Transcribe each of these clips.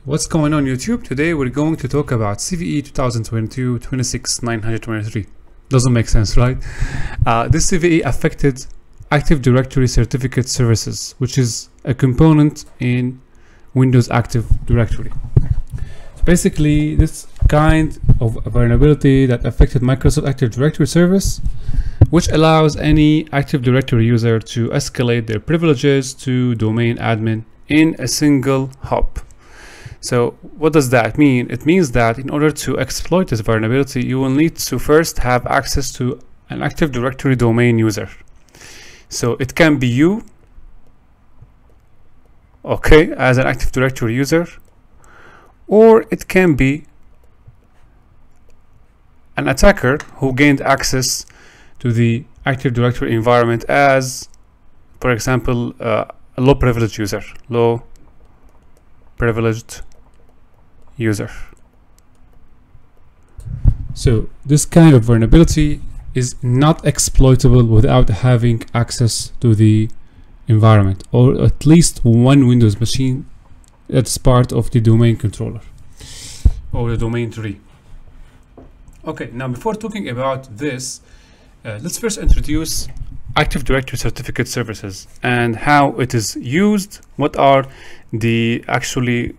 What's going on YouTube? Today we're going to talk about CVE 2022-26923. Doesn't make sense, right? This CVE affected Active Directory Certificate Services, which is a component in Windows Active Directory. So basically, this kind of vulnerability that affected Microsoft Active Directory Service, which allows any Active Directory user to escalate their privileges to domain admin in a single hop. So what does that mean? It means that in order to exploit this vulnerability, you will need to first have access to an Active Directory domain user. So it can be you, okay, as an Active Directory user, or it can be an attacker who gained access to the Active Directory environment as, for example, a low privileged user, low privileged user. So this kind of vulnerability is not exploitable without having access to the environment, or at least one Windows machine that's part of the domain controller or the domain tree. Okay, now before talking about this, let's first introduce Active Directory Certificate Services and how it is used. What are the actually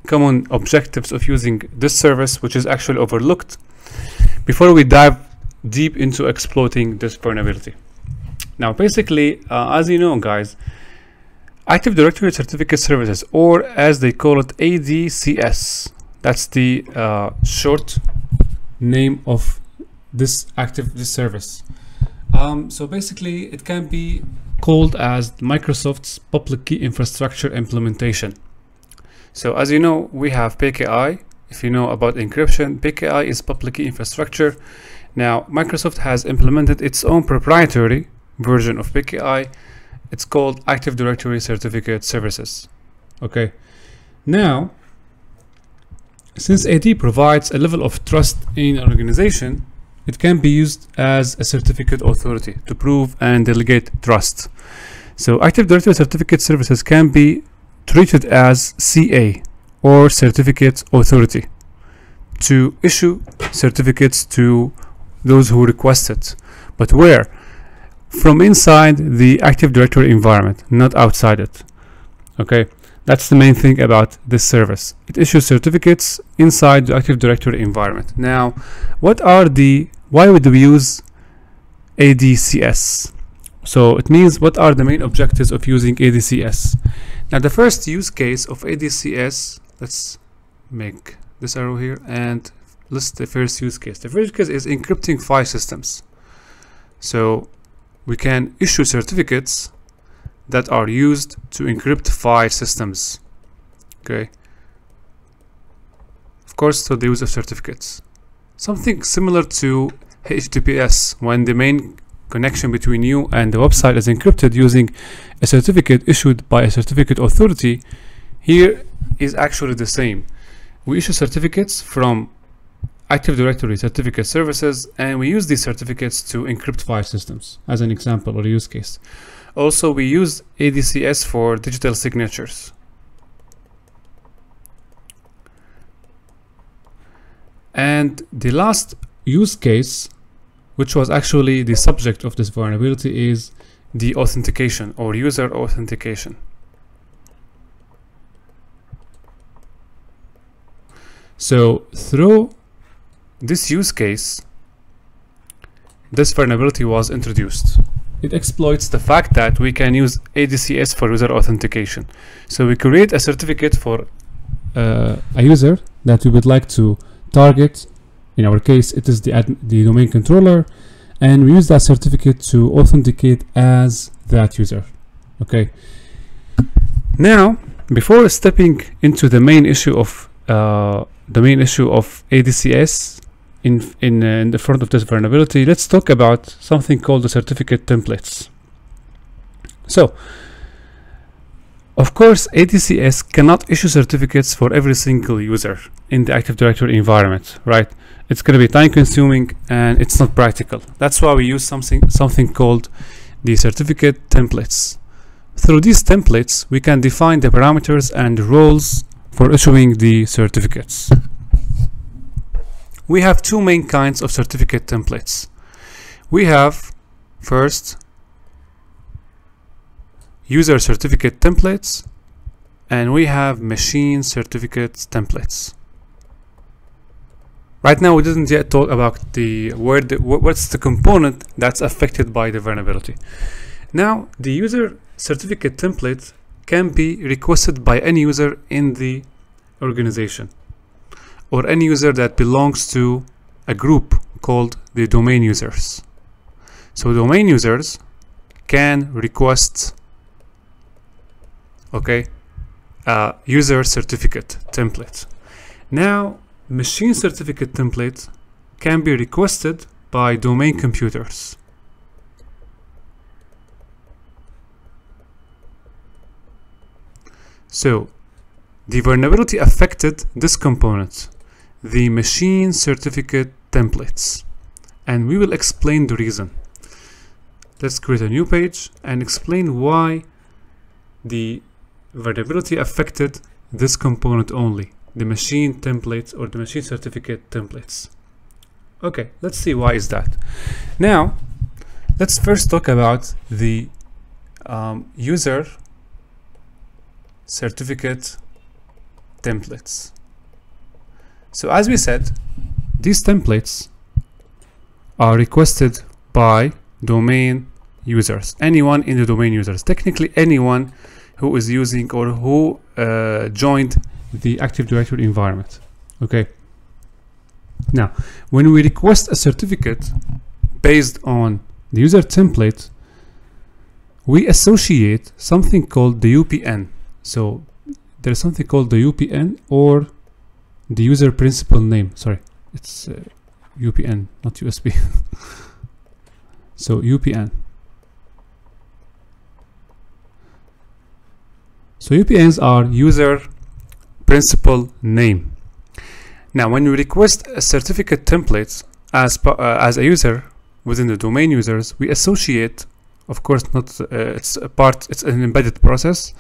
common objectives of using this service, which is actually overlooked, before we dive deep into exploiting this vulnerability. Now basically, as you know guys, Active Directory Certificate Services, or as they call it, ADCS, that's the short name of this service. So basically it can be called as Microsoft's public key infrastructure implementation. So as you know, we have PKI. If you know about encryption, PKI is public key infrastructure. Now Microsoft has implemented its own proprietary version of PKI. It's called Active Directory Certificate Services. Okay, now since AD provides a level of trust in an organization, it can be used as a certificate authority to prove and delegate trust. So Active Directory Certificate Services can be treated as CA, or certificate authority, to issue certificates to those who request it. But where? From inside the Active Directory environment, not outside it. Okay, that's the main thing about this service. It issues certificates inside the Active Directory environment. Now, why would we use ADCS? So it means, what are the main objectives of using ADCS? Now the first use case of ADCS, let's make this arrow here and list the first use case. The first case is encrypting file systems. So we can issue certificates that are used to encrypt file systems. Okay, of course, so the use of certificates, something similar to HTTPS, when the main connection between you and the website is encrypted using a certificate issued by a certificate authority. Here is actually the same. We issue certificates from Active Directory Certificate Services, and we use these certificates to encrypt file systems, as an example or use case. Also, we use ADCS for digital signatures. And the last use case, which was actually the subject of this vulnerability, is the authentication or user authentication. So through this use case, this vulnerability was introduced. It exploits the fact that we can use ADCS for user authentication. So we create a certificate for a user that we would like to target. In our case, it is the domain controller, and we use that certificate to authenticate as that user. Okay. Now, before stepping into the main issue of ADCS in the front of this vulnerability, let's talk about something called the certificate templates. So, of course, ADCS cannot issue certificates for every single user in the Active Directory environment, right? It's going to be time consuming and it's not practical. That's why we use something called the certificate templates. Through these templates, we can define the parameters and roles for issuing the certificates. We have two main kinds of certificate templates. We have first user certificate templates, and we have machine certificate templates. Right now we didn't yet talk about what's the component that's affected by the vulnerability. Now the user certificate template can be requested by any user in the organization, or any user that belongs to a group called the domain users. So domain users can request user certificate template. Now machine certificate template can be requested by domain computers. So the vulnerability affected this component, the machine certificate templates, and we will explain the reason. Let's create a new page and explain why the vulnerability affected this component only, the machine templates or the machine certificate templates. Okay, let's see why is that. Now let's first talk about the user certificate templates. So as we said, these templates are requested by domain users, anyone in the domain users, technically anyone who is using or who joined the Active Directory environment. Okay, now when we request a certificate based on the user template, we associate something called the UPN. So there is something called the UPN, or the user principal name. Sorry, it's UPN, not USB. So UPN. So UPNs are user principal name. Now when we request a certificate template as a user within the domain users, we associate, of course not, it's an embedded process,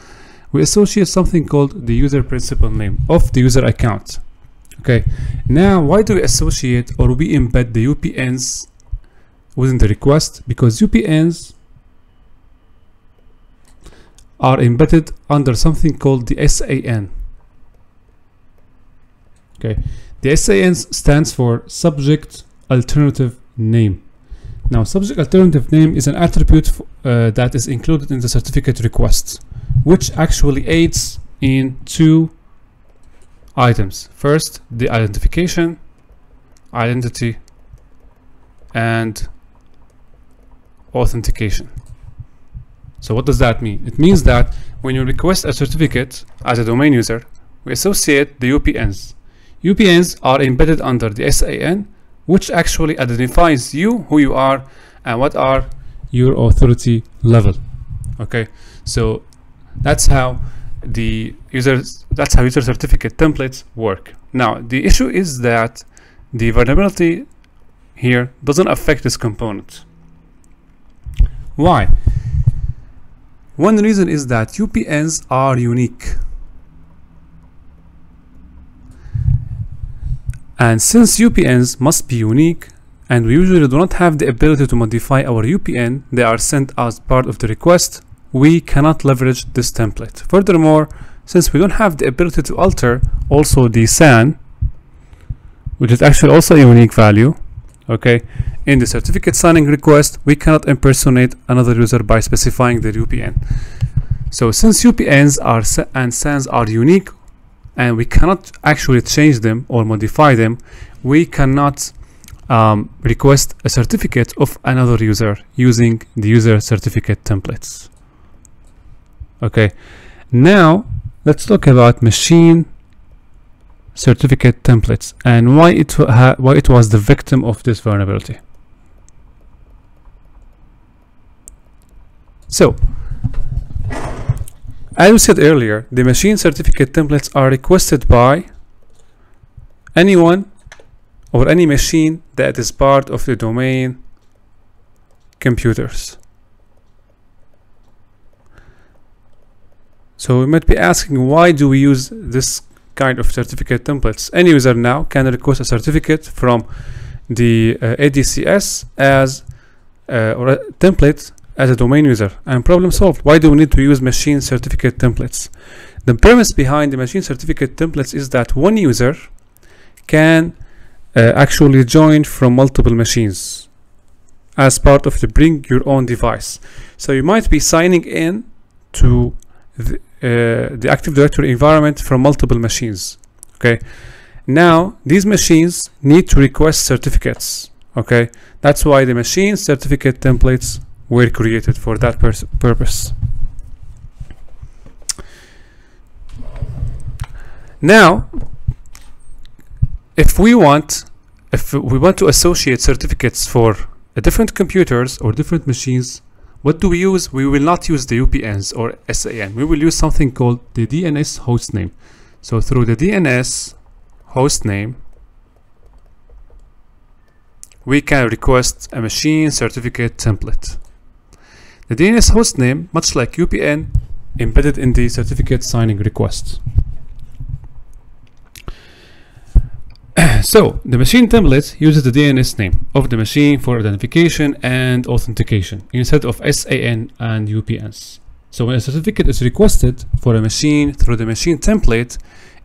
we associate something called the user principal name of the user account. Okay, now why do we associate or we embed the UPNs within the request? Because UPNs are embedded under something called the SAN. Okay, the SAN stands for subject alternative name. Now subject alternative name is an attribute that is included in the certificate request, which actually aids in two items. First, the identification, identity, and authentication. So what does that mean? It means that when you request a certificate as a domain user, we associate the UPNs. UPNs are embedded under the SAN, which actually identifies you, who you are, and what are your authority level. Okay, so that's how user certificate templates work. Now the issue is that the vulnerability here doesn't affect this component. Why? One reason is that UPNs are unique, and since UPNs must be unique and we usually do not have the ability to modify our UPN, they are sent as part of the request, we cannot leverage this template. Furthermore, since we don't have the ability to alter also the SAN, which is actually also a unique value, okay, in the certificate signing request, we cannot impersonate another user by specifying the UPN. So since UPNs and SANs are unique and we cannot actually change them or modify them, we cannot request a certificate of another user using the user certificate templates. Okay, now let's talk about machine certificate templates and why it was the victim of this vulnerability. So, as we said earlier, the machine certificate templates are requested by anyone or any machine that is part of the domain computers. So we might be asking, why do we use this kind of certificate templates. Any user now can request a certificate from the ADCS as or a template as a domain user, and problem solved. Why do we need to use machine certificate templates? The premise behind the machine certificate templates is that one user can actually join from multiple machines as part of the bring your own device. So you might be signing in to the Active Directory environment from multiple machines. Okay, now these machines need to request certificates. Okay, that's why the machine certificate templates were created for that purpose. Now, if we want to associate certificates for different computers or different machines, what do we use? We will not use the UPNs or SAN. We will use something called the DNS hostname. So through the DNS hostname, we can request a machine certificate template. The DNS hostname, much like UPN, embedded in the certificate signing request. So the machine template uses the DNS name of the machine for identification and authentication instead of SAN and UPNs. So when a certificate is requested for a machine through the machine template,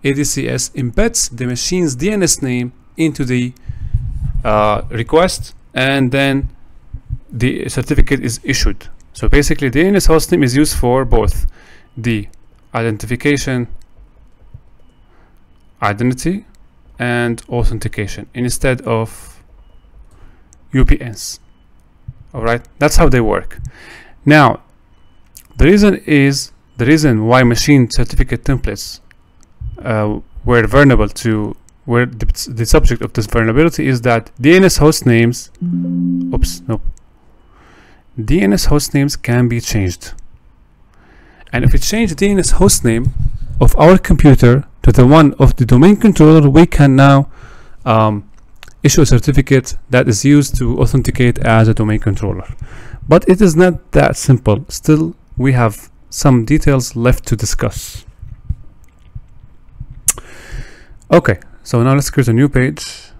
ADCS embeds the machine's DNS name into the request, and then the certificate is issued. So basically, the DNS hostname is used for both the identification, identity, and authentication instead of UPNs. Alright, that's how they work. Now, the reason why machine certificate templates were vulnerable to the subject of this vulnerability is that DNS hostnames DNS hostnames can be changed. And if we change the DNS hostname of our computer to the one of the domain controller, we can now issue a certificate that is used to authenticate as a domain controller. But it is not that simple. Still, we have some details left to discuss. Okay, so now let's create a new page.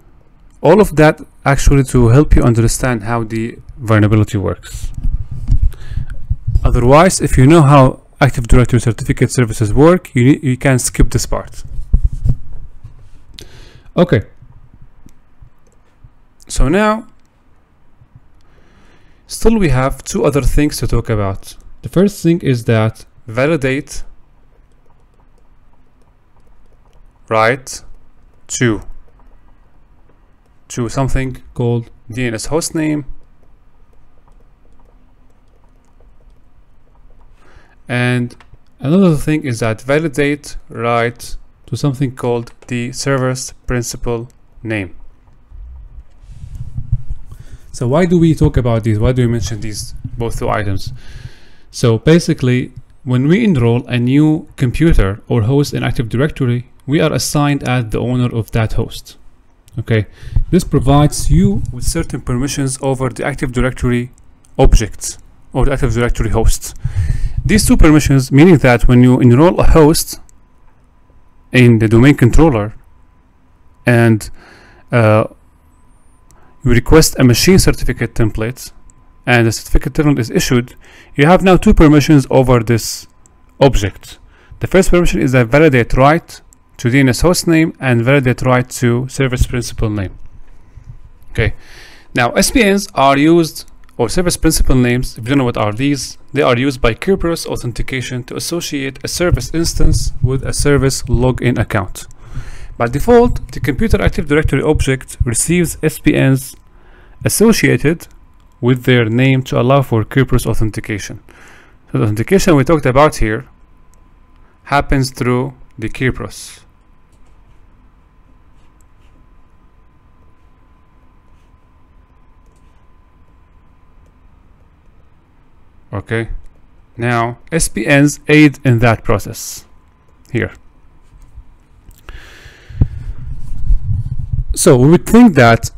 All of that actually to help you understand how the vulnerability works. Otherwise, if you know how Active Directory certificate services work, you can skip this part. Okay. So now, still we have two other things to talk about. The first thing is that validate write to something called DNS hostname, and another thing is that validate write to something called the server's principal name. So why do we talk about these? Why do we mention these both two items? So basically, when we enroll a new computer or host in Active Directory, we are assigned as the owner of that host. Okay, this provides you with certain permissions over the Active Directory objects or the Active Directory hosts. These two permissions, meaning that when you enroll a host in the domain controller and you request a machine certificate template and the certificate template is issued, you have now two permissions over this object. The first permission is a validate write to DNS hostname and validate write to service principal name. Okay, now SPNs are used, or service principal names, if you don't know what are these, they are used by Kerberos authentication to associate a service instance with a service login account. By default, the computer Active Directory object receives SPNs associated with their name to allow for Kerberos authentication. So the authentication we talked about here happens through the Kerberos. Okay, now SPNs aid in that process here. So we would think that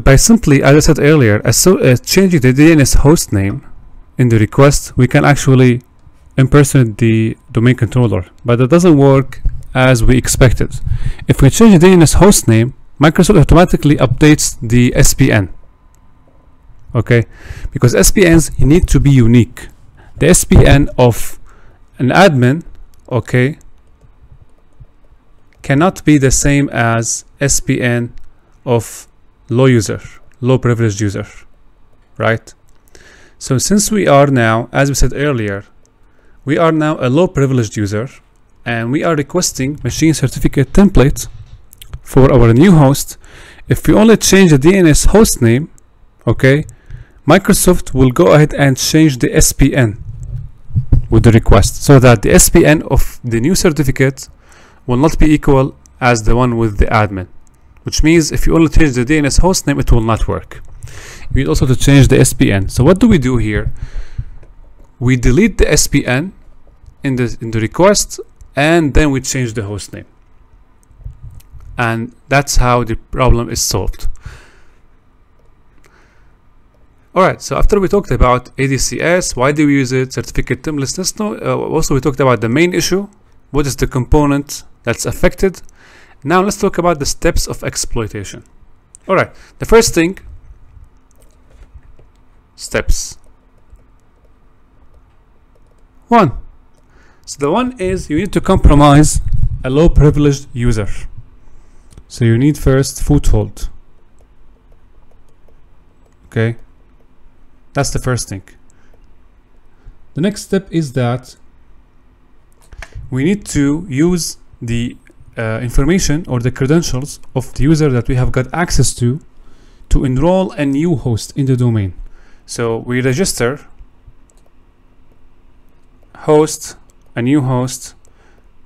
by simply, as I said earlier, changing the DNS host name in the request, we can actually impersonate the domain controller, but that doesn't work as we expected. If we change the DNS hostname, Microsoft automatically updates the SPN. Okay, because SPNs need to be unique. The SPN of an admin, okay, cannot be the same as SPN of low privileged user, right? So since we are now, as we said earlier, we are now a low privileged user, and we are requesting machine certificate template for our new host. If we only change the DNS hostname, okay, Microsoft will go ahead and change the SPN with the request, so that the SPN of the new certificate will not be equal as the one with the admin, which means if you only change the DNS hostname, it will not work. You need also to change the SPN. So what do we do here? We delete the SPN in the request, and then we change the hostname, and that's how the problem is solved. Alright, so after we talked about ADCS, why do we use it, certificate templates, let's know, also we talked about the main issue, what is the component that's affected. Now let's talk about the steps of exploitation. Alright, the first thing, steps. 1. So the one is you need to compromise a low privileged user. So you need first foothold. Okay, that's the first thing. The next step is that we need to use the information or the credentials of the user that we have got access to enroll a new host in the domain. So we register a new host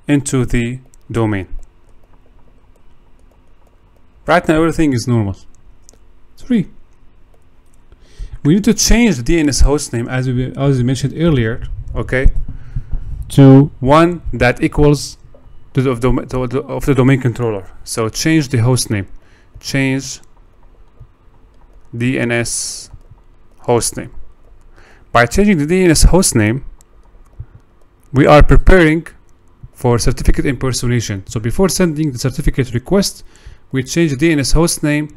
into the domain. Right now everything is normal. 3. We need to change the DNS hostname as we mentioned earlier, okay, to one that equals to the of the domain controller. So change the hostname, change DNS hostname. By changing the DNS hostname, we are preparing for certificate impersonation. So before sending the certificate request, we change the DNS hostname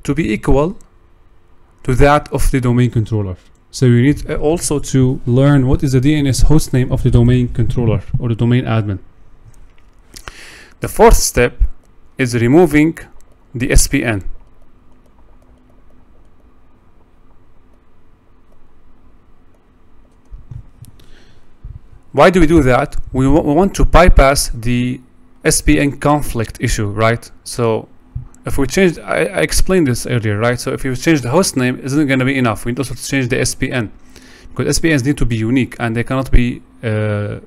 to be equal to that of the domain controller. So you need also to learn what is the DNS hostname of the domain controller or the domain admin. The 4th step is removing the SPN. Why do we do that? We want to bypass the SPN conflict issue, right? So if we change, I explained this earlier, right? So if you change the host name, it isn't going to be enough. We need also to change the SPN, because SPNs need to be unique and they cannot be the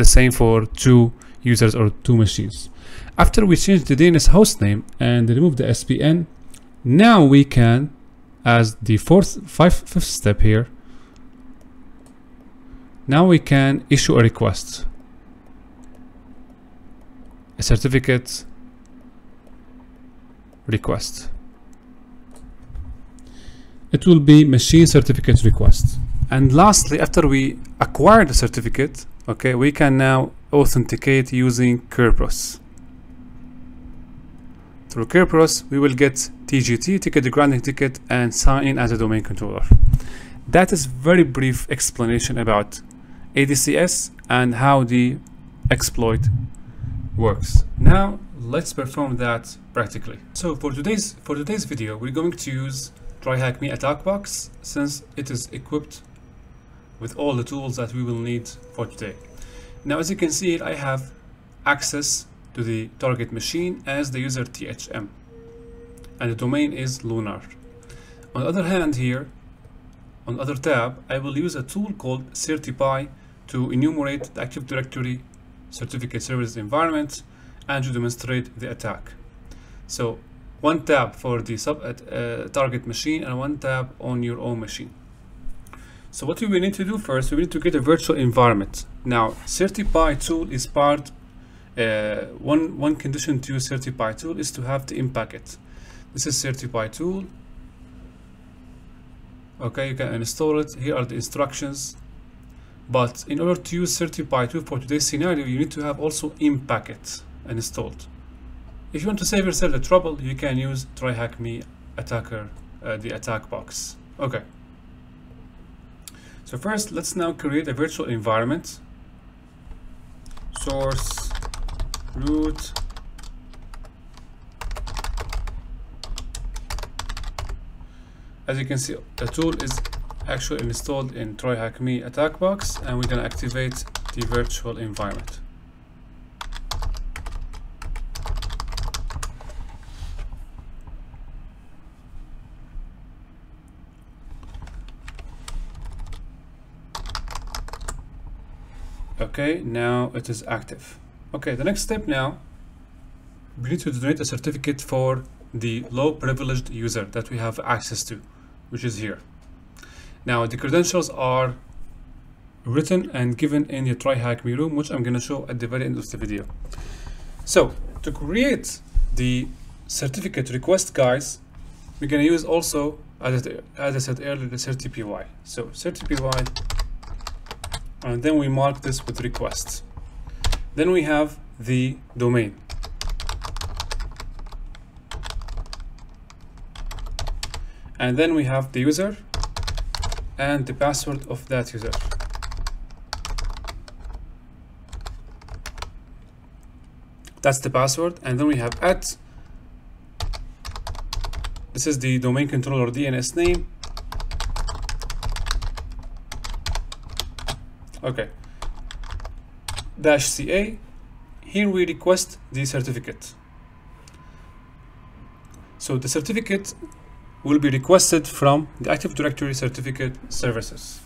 same for 2 users or 2 machines. After we change the DNS host name and remove the SPN, now we can, as the fifth step here, now we can issue a request, a certificate request. It will be machine certificate request. And lastly, after we acquire the certificate, okay, we can now authenticate using Kerberos. Through Kerberos, we will get TGT, ticket granting ticket, and sign in as a domain controller. That is very brief explanation about ADCS and how the exploit works. Now let's perform that practically. So for today's video, we're going to use TryHackMe attack box, since it is equipped with all the tools that we will need for today. Now, as you can see, I have access to the target machine as the user THM, and the domain is Lunar. On the other hand, here on the other tab, I will use a tool called Certify to enumerate the Active Directory certificate service environment and to demonstrate the attack. So one tab for the target machine and one tab on your own machine. So what we need to do first, we need to get a virtual environment. Now, Certify tool is part, one condition to use Certify tool is to have the in packet. This is Certify tool. Okay, you can install it. Here are the instructions. But in order to use Certi-By2 for today's scenario, you need to have also in-packet installed. If you want to save yourself the trouble, you can use TryHackMe attacker, the attack box. Okay. So first, let's now create a virtual environment. Source root as you can see, the tool is actually installed in TryHackMe attack box, and we're going to activate the virtual environment. Okay, now it is active. Okay, the next step now, we need to generate a certificate for the low privileged user that we have access to, which is here. Now the credentials are written and given in the TryHackMe room, which I'm going to show at the very end of the video. So to create the certificate request, guys, we're going to use also, as I said earlier, the Certi-Py. So Certi-Py, and then we mark this with requests. Then we have the domain. And then we have the user and the password of that user. That's the password. And then we have @ this is the domain controller DNS name. Okay. -CA. Here we request the certificate. So the certificate will be requested from the Active Directory certificate services.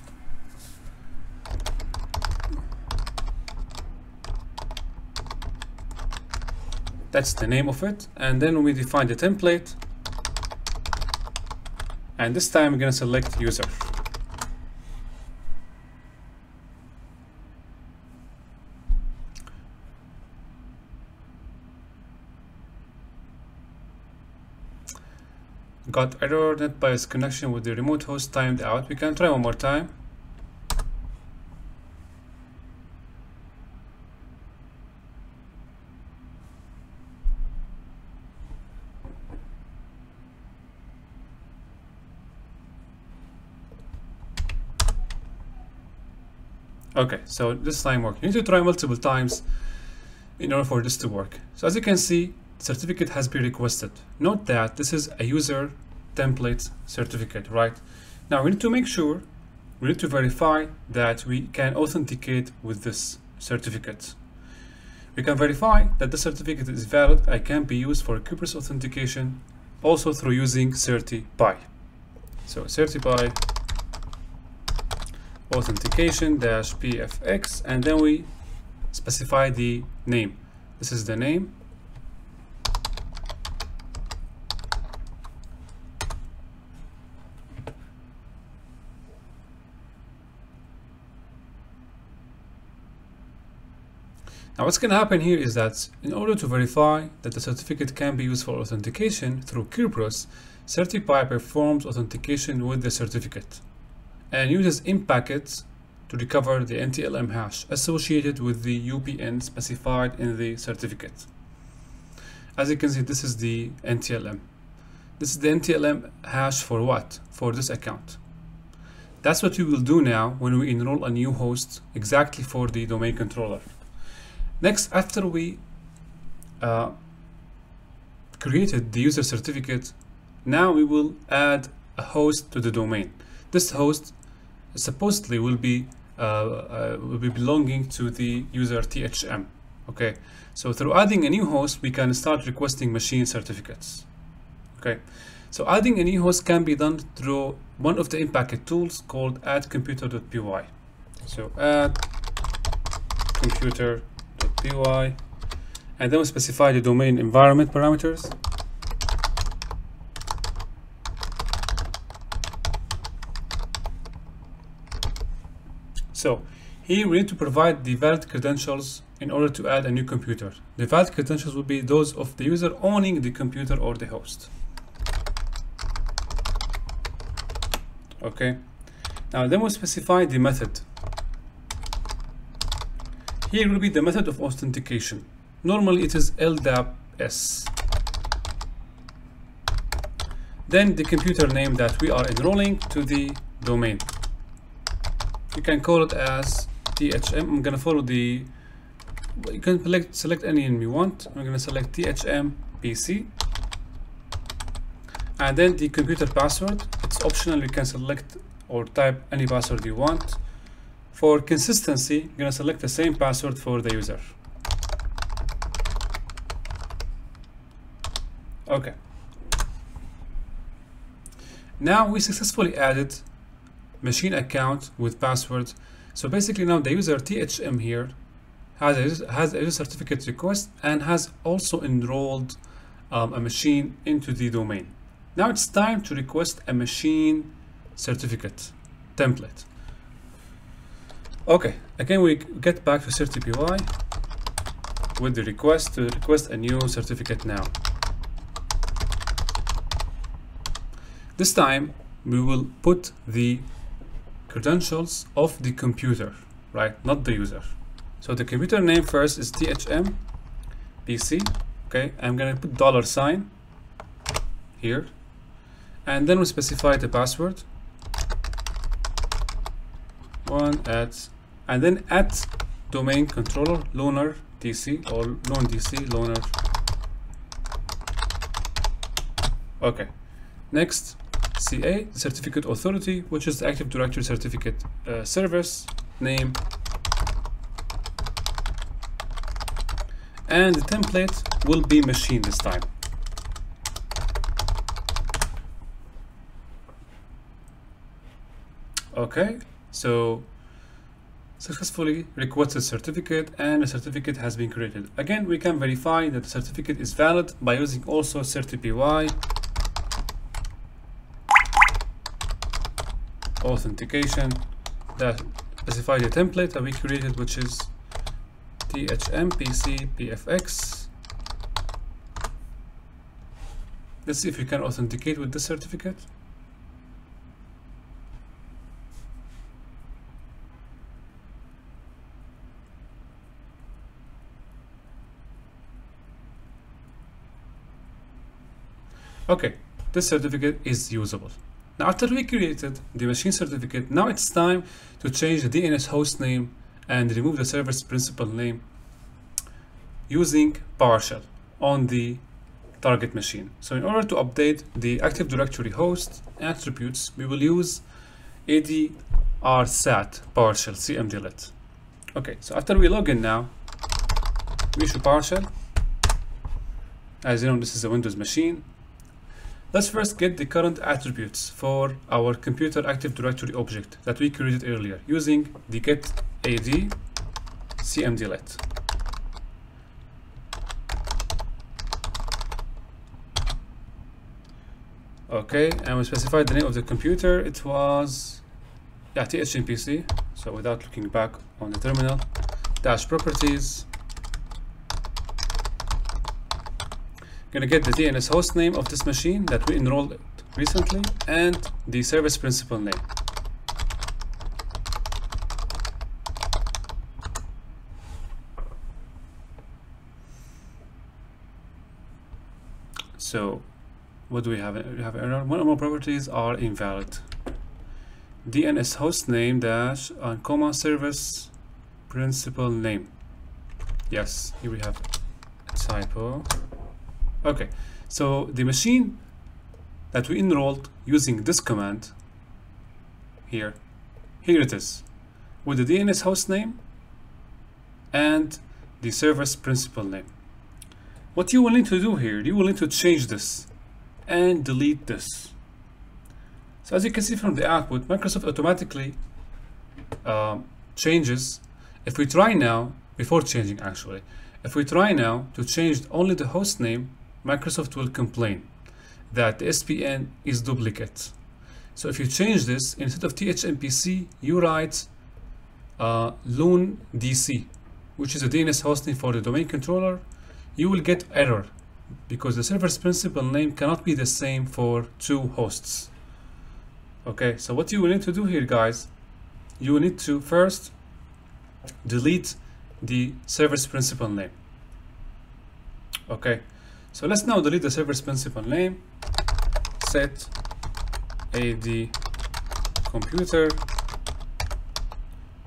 That's the name of it. And then we define the template. And this time we're going to select user. Got error, NetBIOS connection with the remote host timed out. We can try one more time. Okay, so this time worked. You need to try multiple times in order for this to work. So as you can see, certificate has been requested. Note that this is a user template certificate, right? Now we need to make sure, we need to verify that we can authenticate with this certificate. We can verify that the certificate is valid and can be used for Kerberos authentication also through using Certi-By. So Certi-By authentication -pfx, and then we specify the name. This is the name. Now what's going to happen here is that in order to verify that the certificate can be used for authentication through Kerberos, Certi-By performs authentication with the certificate and uses in-packets to recover the NTLM hash associated with the UPN specified in the certificate. As you can see, this is the NTLM. This is the NTLM hash for what? For this account. That's what we will do now when we enroll a new host exactly for the domain controller. Next, after we created the user certificate, now we will add a host to the domain. This host supposedly will be belonging to the user THM. Okay, so through adding a new host, we can start requesting machine certificates. Okay, so adding a new host can be done through one of the in-packet tools called add-computer.py. So add computer.py, and then we specify the domain environment parameters. So here we need to provide the valid credentials in order to add a new computer. The valid credentials will be those of the user owning the computer or the host. Okay, now then we'll specify the method. Here will be the method of authentication. Normally it is LDAP-S. Then the computer name that we are enrolling to the domain. You can call it as THM. I'm going to follow the, you can select any name you want. I'm going to select THM PC. And then the computer password. It's optional. You can select or type any password you want. For consistency, I'm going to select the same password for the user. Okay. Now we successfully added machine account with password. So basically now the user THM here has a user certificate request and has also enrolled a machine into the domain. Now it's time to request a machine certificate template. Okay, again we get back to CertiPy with the request to request a new certificate now. This time we will put the credentials of the computer, right? Not the user. So the computer name first is THM PC. Okay, I'm gonna put $sign here, and then we specify the password. And then at domain controller loaner DC or loan DC loaner. Okay, next CA, certificate authority, which is the Active Directory certificate service name, and the template will be machine this time. Okay, so successfully requested certificate and a certificate has been created. Again, we can verify that the certificate is valid by using also CertiPy authentication that specify the template that we created, which is THMPC-PFX. Let's see if we can authenticate with this certificate. Okay, this certificate is usable. Now, after we created the machine certificate, now it's time to change the DNS host name and remove the server's principal name using PowerShell on the target machine. So in order to update the Active Directory host attributes, we will use ADRSAT PowerShell cmdlet. Okay, so after we log in now, we issue PowerShell. As you know, this is a Windows machine. Let's first get the current attributes for our computer Active Directory object that we created earlier using the get AD cmdlet. Okay, and we specified the name of the computer. It was THMPC. So without looking back on the terminal, dash properties. Gonna get the DNS host name of this machine that we enrolled recently and the service principal name. So what do we have? We have error. One or more properties are invalid. DNS host name dash comma service principal name. Yes, here we have a typo. Okay, so the machine that we enrolled using this command here it is, with the DNS host name and the service principal name. What you will need to do here, you will need to change this and delete this. So as you can see from the output, Microsoft automatically changes. If we try now, before changing actually, if we try now to change only the host name, Microsoft will complain that the SPN is duplicate. So if you change this, instead of THMPC, you write loon DC, which is a DNS hosting for the domain controller, you will get error because the server's principal name cannot be the same for two hosts. Okay, so what you will need to do here, guys, you will need to first delete the service principal name. Okay, so let's now delete the service principal name. Set AD computer,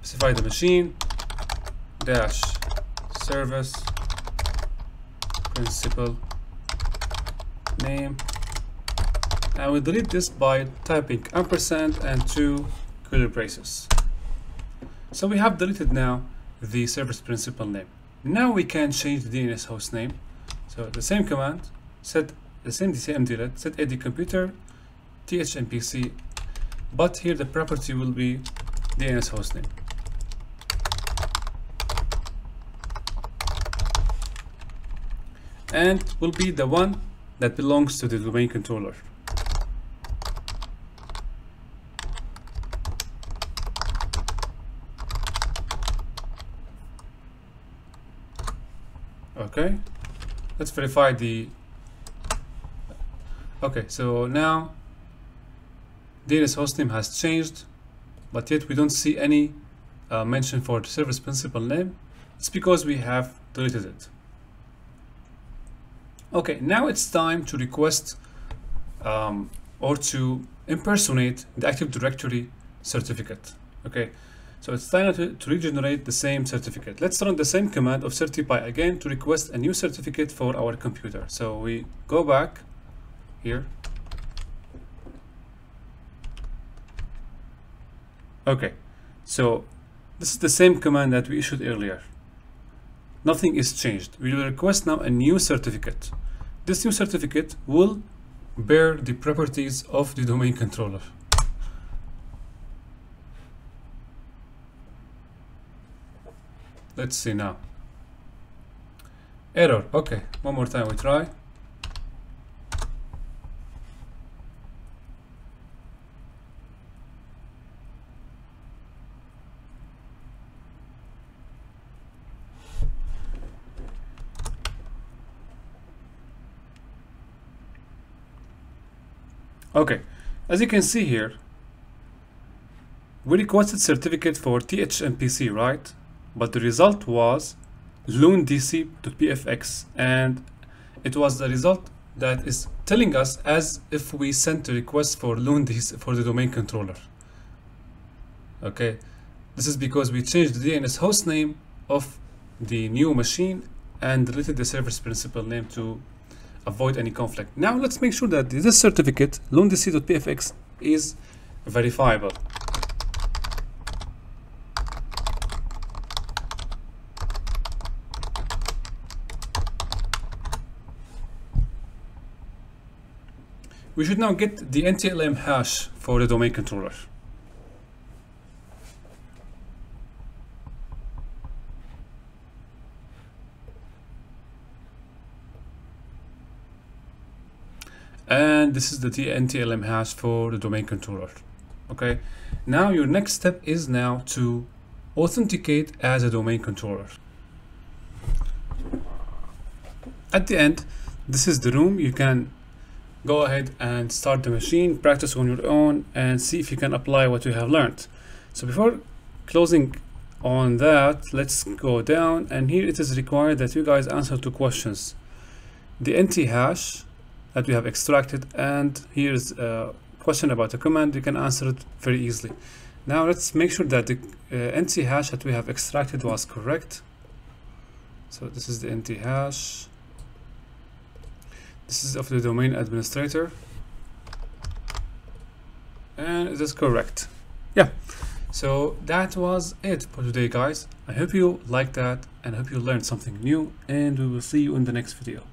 specify the machine dash service principal name, and we delete this by typing ampersand and 2 curly braces. So we have deleted now the service principal name. Now we can change the DNS host name. So the same command, set the same DCMD, set AD computer THMPC, but here the property will be DNS host name. And will be the one that belongs to the domain controller. Okay, let's verify the. Okay, so now DNS hostname has changed, but yet we don't see any mention for the service principal name. It's because we have deleted it. Okay, now it's time to request or to impersonate the Active Directory certificate. Okay, so it's time to regenerate the same certificate. Let's run the same command of certify again to request a new certificate for our computer. So we go back here. Okay, so this is the same command that we issued earlier. Nothing is changed. We will request now a new certificate. This new certificate will bear the properties of the domain controller. Let's see now. Error. Okay, one more time we try. Okay, as you can see here, we requested certificate for THMPC, right? But the result was loondc.pfx, and it was the result that is telling us as if we sent a request for loondc for the domain controller. Okay, this is because we changed the DNS host name of the new machine and deleted the service principal name to avoid any conflict. Now let's make sure that this certificate loondc.pfx is verifiable. We should now get the NTLM hash for the domain controller. And this is the NTLM hash for the domain controller. Okay, now your next step is now to authenticate as a domain controller. At the end, this is the room. You can go ahead and start the machine, practice on your own, and see if you can apply what you have learned. So before closing on that, let's go down, and here it is required that you guys answer 2 questions. The NT hash that we have extracted, and here's a question about a command. You can answer it very easily. Now let's make sure that the NT hash that we have extracted was correct. So this is the NT hash. This is of the domain administrator, and it is correct. Yeah, so that was it for today, guys. I hope you liked that and I hope you learned something new, and we will see you in the next video.